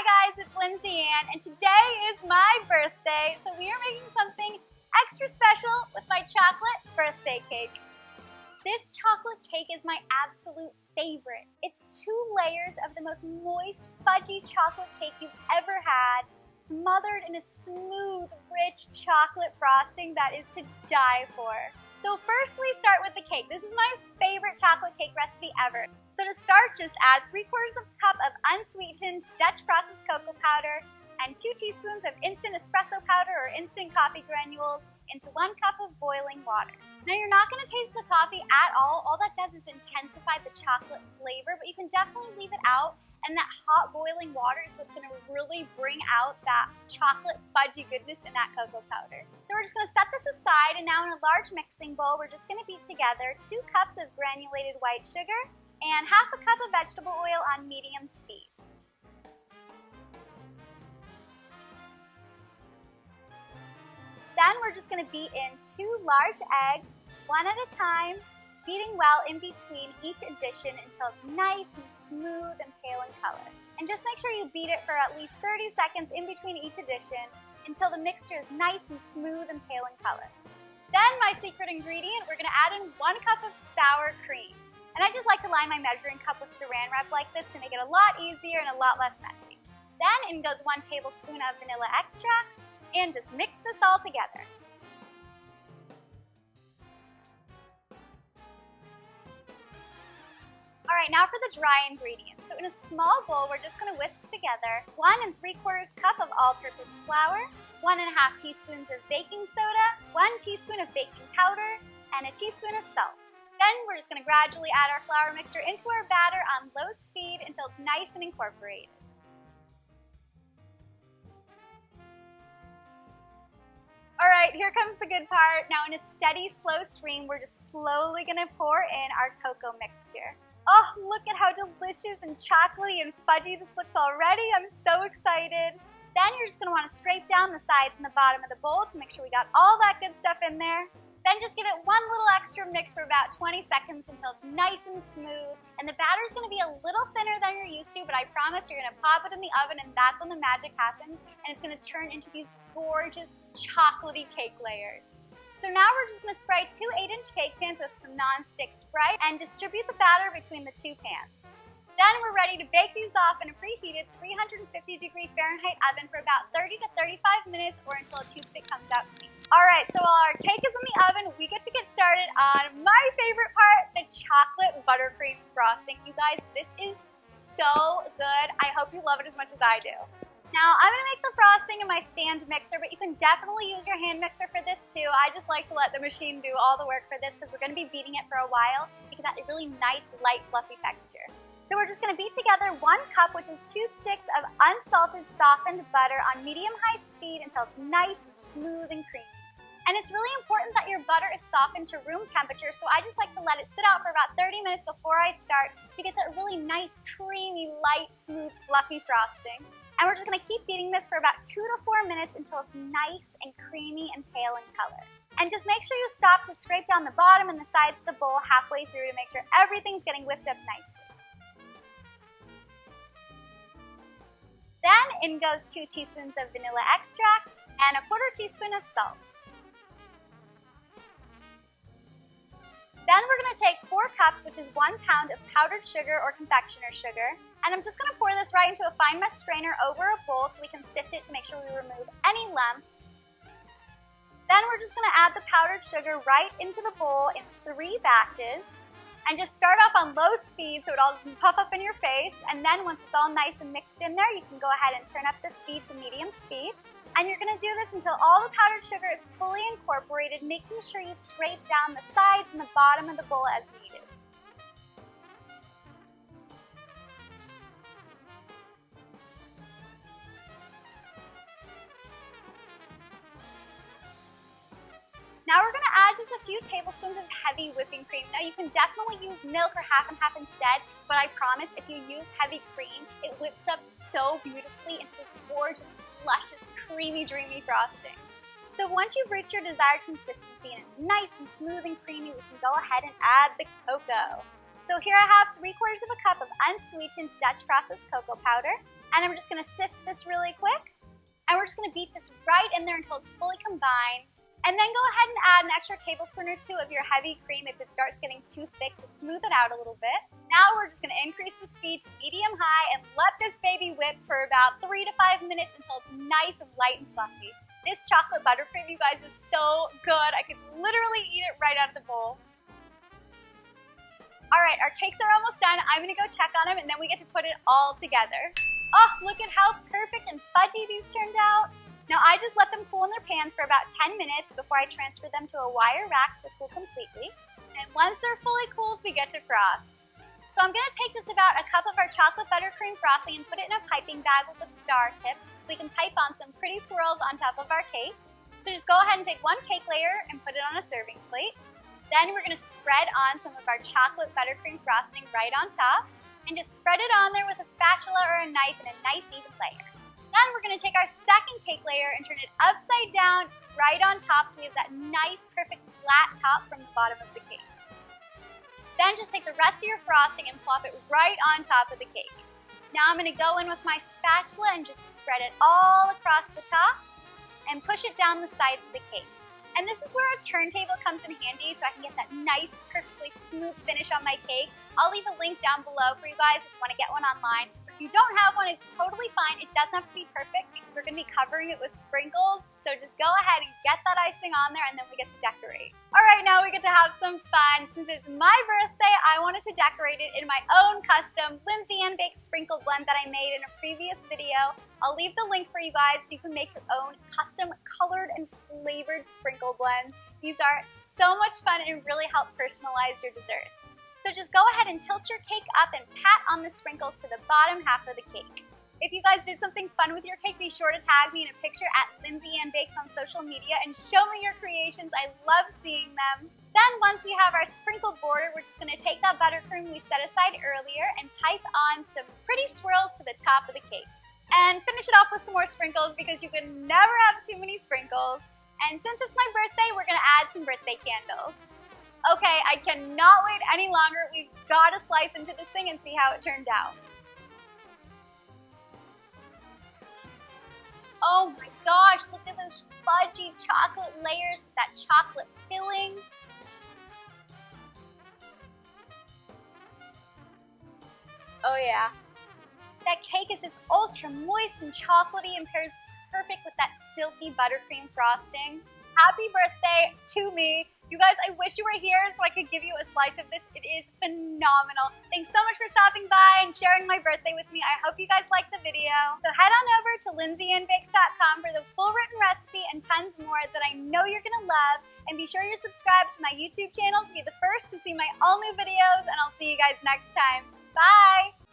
guys, it's Lindsay and today is my birthday, so we are making something extra special with my chocolate birthday cake. This chocolate cake is my absolute favorite. It's 2 layers of the most moist, fudgy chocolate cake you've ever had, smothered in a smooth, rich chocolate frosting that is to die for. So first we start with the cake. This is my favorite chocolate cake recipe ever. So to start, just add 3/4 cup of unsweetened Dutch processed cocoa powder and 2 teaspoons of instant espresso powder or instant coffee granules into 1 cup of boiling water. Now you're not going to taste the coffee at all. All that does is intensify the chocolate flavor, but you can definitely leave it out, and that hot boiling water is what's going to really bring out that chocolate fudgy goodness in that cocoa powder. So we're just going to set this aside, and now in a large mixing bowl, we're just going to beat together 2 cups of granulated white sugar and 1/2 cup of vegetable oil on medium speed. Then we're just going to beat in 2 large eggs, 1 at a time, beating well in between each addition until it's nice and smooth and pale in color. And just make sure you beat it for at least 30 seconds in between each addition until the mixture is nice and smooth and pale in color. Then my secret ingredient, we're going to add in 1 cup of sour cream. And I just like to line my measuring cup with saran wrap like this to make it a lot easier and a lot less messy. Then in goes 1 tablespoon of vanilla extract, and just mix this all together. Alright, now for the dry ingredients. So in a small bowl, we're just going to whisk together 1 3/4 cup of all-purpose flour, 1 1/2 teaspoons of baking soda, 1 teaspoon of baking powder, and a teaspoon of salt. Then we're just going to gradually add our flour mixture into our batter on low speed until it's nice and incorporated. Alright, here comes the good part. Now in a steady, slow stream, we're just slowly going to pour in our cocoa mixture. Oh, look at how delicious and chocolatey and fudgy this looks already. I'm so excited. Then you're just going to want to scrape down the sides and the bottom of the bowl to make sure we got all that good stuff in there. Then just give it 1 little extra mix for about 20 seconds until it's nice and smooth. And the batter's going to be a little thinner than you're used to, but I promise you're going to pop it in the oven and that's when the magic happens. And it's going to turn into these gorgeous chocolatey cake layers. So now we're just going to spray 2 8-inch cake pans with some non-stick spray and distribute the batter between the 2 pans. Then we're ready to bake these off in a preheated 350-degree Fahrenheit oven for about 30 to 35 minutes or until a toothpick comes out clean. Alright, so while our cake is in the oven, we get to get started on my favorite part, the chocolate buttercream frosting. You guys, this is so good. I hope you love it as much as I do. Now, I'm going to make the frosting in my stand mixer, but you can definitely use your hand mixer for this too. I just like to let the machine do all the work for this because we're going to be beating it for a while to get that really nice, light, fluffy texture. So we're just going to beat together 1 cup, which is 2 sticks of unsalted softened butter on medium-high speed until it's nice and smooth and creamy. And it's really important that your butter is softened to room temperature, so I just like to let it sit out for about 30 minutes before I start so you get that really nice, creamy, light, smooth, fluffy frosting. And we're just going to keep beating this for about 2 to 4 minutes until it's nice and creamy and pale in color. And just make sure you stop to scrape down the bottom and the sides of the bowl halfway through to make sure everything's getting whipped up nicely. Then in goes 2 teaspoons of vanilla extract and 1/4 teaspoon of salt. Then we're going to take 4 cups, which is 1 pound of powdered sugar or confectioner's sugar, and I'm just going to pour this right into a fine mesh strainer over a bowl so we can sift it to make sure we remove any lumps. Then we're just going to add the powdered sugar right into the bowl in 3 batches, and just start off on low speed so it all doesn't puff up in your face, and then once it's all nice and mixed in there, you can go ahead and turn up the speed to medium speed. And you're going to do this until all the powdered sugar is fully incorporated, making sure you scrape down the sides and the bottom of the bowl as needed. Now we're going to add just a few tablespoons of heavy whipping cream. Now you can definitely use milk or half and half instead, but I promise if you use heavy cream, it whips up so beautifully into this gorgeous, luscious, creamy, dreamy frosting. So once you've reached your desired consistency and it's nice and smooth and creamy, we can go ahead and add the cocoa. So here I have 3/4 cup of unsweetened Dutch processed cocoa powder, And I'm just gonna sift this really quick. And we're just gonna beat this right in there until it's fully combined. And then go ahead and add an extra tablespoon or 2 of your heavy cream if it starts getting too thick to smooth it out a little bit. Now we're just gonna increase the speed to medium-high and let this baby whip for about 3 to 5 minutes until it's nice and light and fluffy. This chocolate buttercream, you guys, is so good. I could literally eat it right out of the bowl. All right, our cakes are almost done. I'm gonna go check on them and then we get to put it all together. Oh, look at how perfect and fudgy these turned out. Now I just let them cool in their pans for about 10 minutes before I transfer them to a wire rack to cool completely. And once they're fully cooled, we get to frost. So I'm gonna take just about a cup of our chocolate buttercream frosting and put it in a piping bag with a star tip so we can pipe on some pretty swirls on top of our cake. So just go ahead and take one cake layer and put it on a serving plate. Then we're gonna spread on some of our chocolate buttercream frosting right on top and just spread it on there with a spatula or a knife in a nice even layer. Then we're gonna take our second cake layer and turn it upside down right on top so we have that nice, perfect flat top from the bottom of the cake. Then just take the rest of your frosting and plop it right on top of the cake. Now I'm gonna go in with my spatula and just spread it all across the top and push it down the sides of the cake. And this is where a turntable comes in handy so I can get that nice, perfectly smooth finish on my cake. I'll leave a link down below for you guys if you wanna get one online. If you don't have one, it's totally fine. It doesn't have to be perfect because we're gonna be covering it with sprinkles. So just go ahead and get that icing on there and then we get to decorate. All right, now we get to have some fun. Since it's my birthday, I wanted to decorate it in my own custom Lindsay and Baked sprinkle blend that I made in a previous video. I'll leave the link for you guys so you can make your own custom colored and flavored sprinkle blends. These are so much fun and really help personalize your desserts. So just go ahead and tilt your cake up and pat on the sprinkles to the bottom half of the cake. If you guys did something fun with your cake, be sure to tag me in a picture at Lindsay and Bakes on social media and show me your creations. I love seeing them. Then once we have our sprinkle border, we're just gonna take that buttercream we set aside earlier and pipe on some pretty swirls to the top of the cake. And finish it off with some more sprinkles because you can never have too many sprinkles. And since it's my birthday, we're gonna add some birthday candles. Okay, I cannot wait any longer. We've got to slice into this thing and see how it turned out. Oh my gosh, look at those fudgy chocolate layers with that chocolate filling. Oh yeah. That cake is just ultra moist and chocolatey and pairs perfect with that silky buttercream frosting. Happy birthday to me. You guys, I wish you were here so I could give you a slice of this. It is phenomenal. Thanks so much for stopping by and sharing my birthday with me. I hope you guys liked the video. So head on over to lindsayandbakes.com for the full written recipe and tons more that I know you're gonna love. And be sure you're subscribed to my YouTube channel to be the first to see my all new videos, and I'll see you guys next time. Bye!